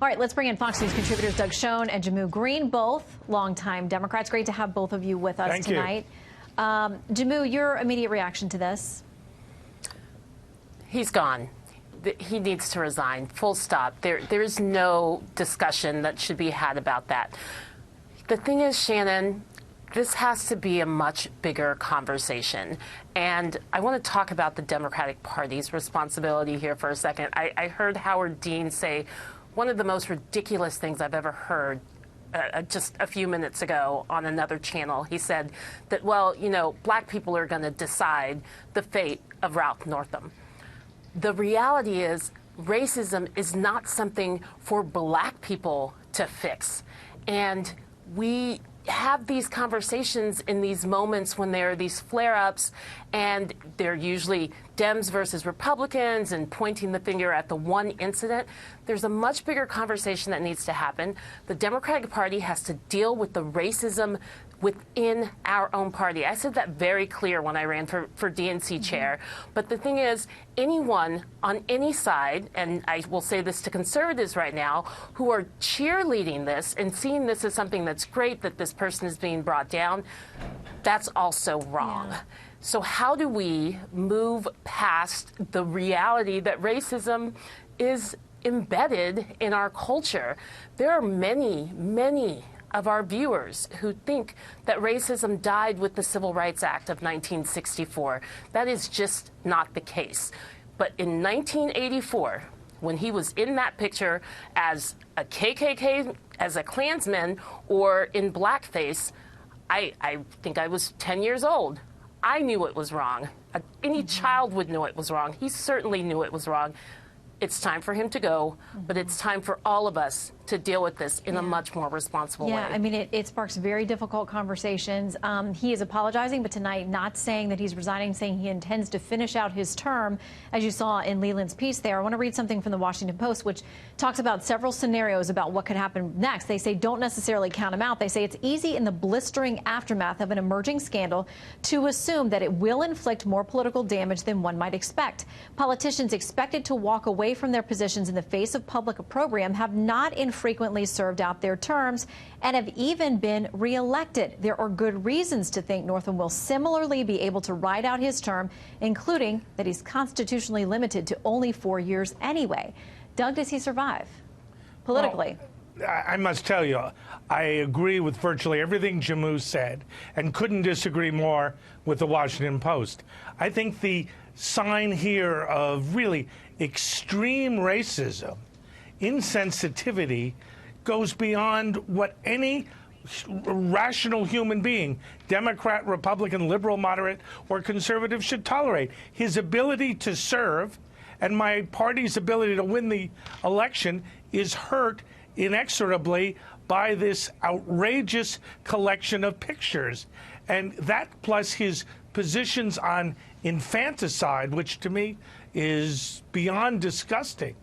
All right, let's bring in Fox News contributors Doug Schoen and Jamu Green, both longtime Democrats. Great to have both of you with us Thank tonight. Jamu, your immediate reaction to this? He's gone. He needs to resign, full stop. There's no discussion that should be had about that. The thing is, Shannon, this has to be a much bigger conversation. And I want to talk about the Democratic Party's responsibility here for a second. I heard Howard Dean say one of the most ridiculous things I've ever heard just a few minutes ago on another channel. He said that, well, you know, black people are going to decide the fate of Gov Northam. The reality is racism is not something for black people to fix. And we have these conversations in these moments when there are these flare-ups, and they're usually Dems versus Republicans and pointing the finger at the one incident. There's a much bigger conversation that needs to happen. The Democratic Party has to deal with the racism within our own party. I said that very clear when I ran for DNC chair. But the thing is, anyone on any side, and I will say this to conservatives right now, who are cheerleading this and seeing this as something that's great, that this person is being brought down, that's also wrong. Yeah. So how do we move past the reality that racism is embedded in our culture? There are many of our viewers who think that racism died with the Civil Rights Act of 1964. That is just not the case. But in 1984, when he was in that picture as a KKK, as a Klansman, or in blackface, I think I was 10 years old. I knew it was wrong. Any child would know it was wrong. He certainly knew it was wrong. It's time for him to go, but it's time for all of us to deal with this in a much more responsible way. Yeah, I mean, it sparks very difficult conversations. He is apologizing, but tonight not saying that he's resigning, saying he intends to finish out his term, as you saw in Leland's piece there. I want to read something from the Washington Post, which talks about several scenarios about what could happen next. They say don't necessarily count him out. They say it's easy in the blistering aftermath of an emerging scandal to assume that it will inflict more political damage than one might expect. Politicians expected to walk away from their positions in the face of public opprobrium have not infrequently served out their terms and have even been reelected. There are good reasons to think Northam will similarly be able to ride out his term, including that he's constitutionally limited to only 4 years anyway. Doug, does he survive politically? Well, I must tell you, I agree with virtually everything Jamu said and couldn't disagree more with the Washington Post. I think the sign here of really extreme racism, insensitivity, goes beyond what any rational human being, Democrat, Republican, liberal, moderate, or conservative, should tolerate. His ability to serve and my party's ability to win the election is hurt inexorably by this outrageous collection of pictures. And that, plus his positions on infanticide, which to me is beyond disgusting,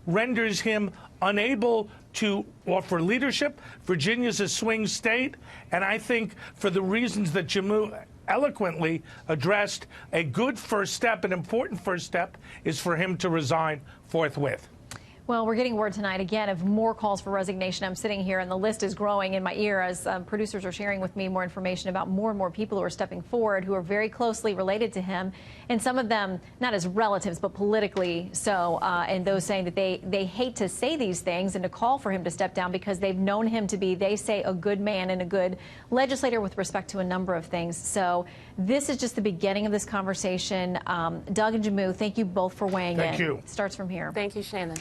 renders him unable to offer leadership. Virginia's a swing state, and I think for the reasons that Jamu eloquently addressed, a good first step, an important first step, is for him to resign forthwith. Well, we're getting word tonight, again, of more calls for resignation. I'm sitting here, and the list is growing in my ear as producers are sharing with me more information about more and more people who are stepping forward who are very closely related to him, and some of them not as relatives, but politically so, and those saying that they hate to say these things and to call for him to step down because they've known him to be, they say, a good man and a good legislator with respect to a number of things. So this is just the beginning of this conversation. Doug and Jamu, thank you both for weighing in. Thank you. It starts from here. Thank you, Shannon.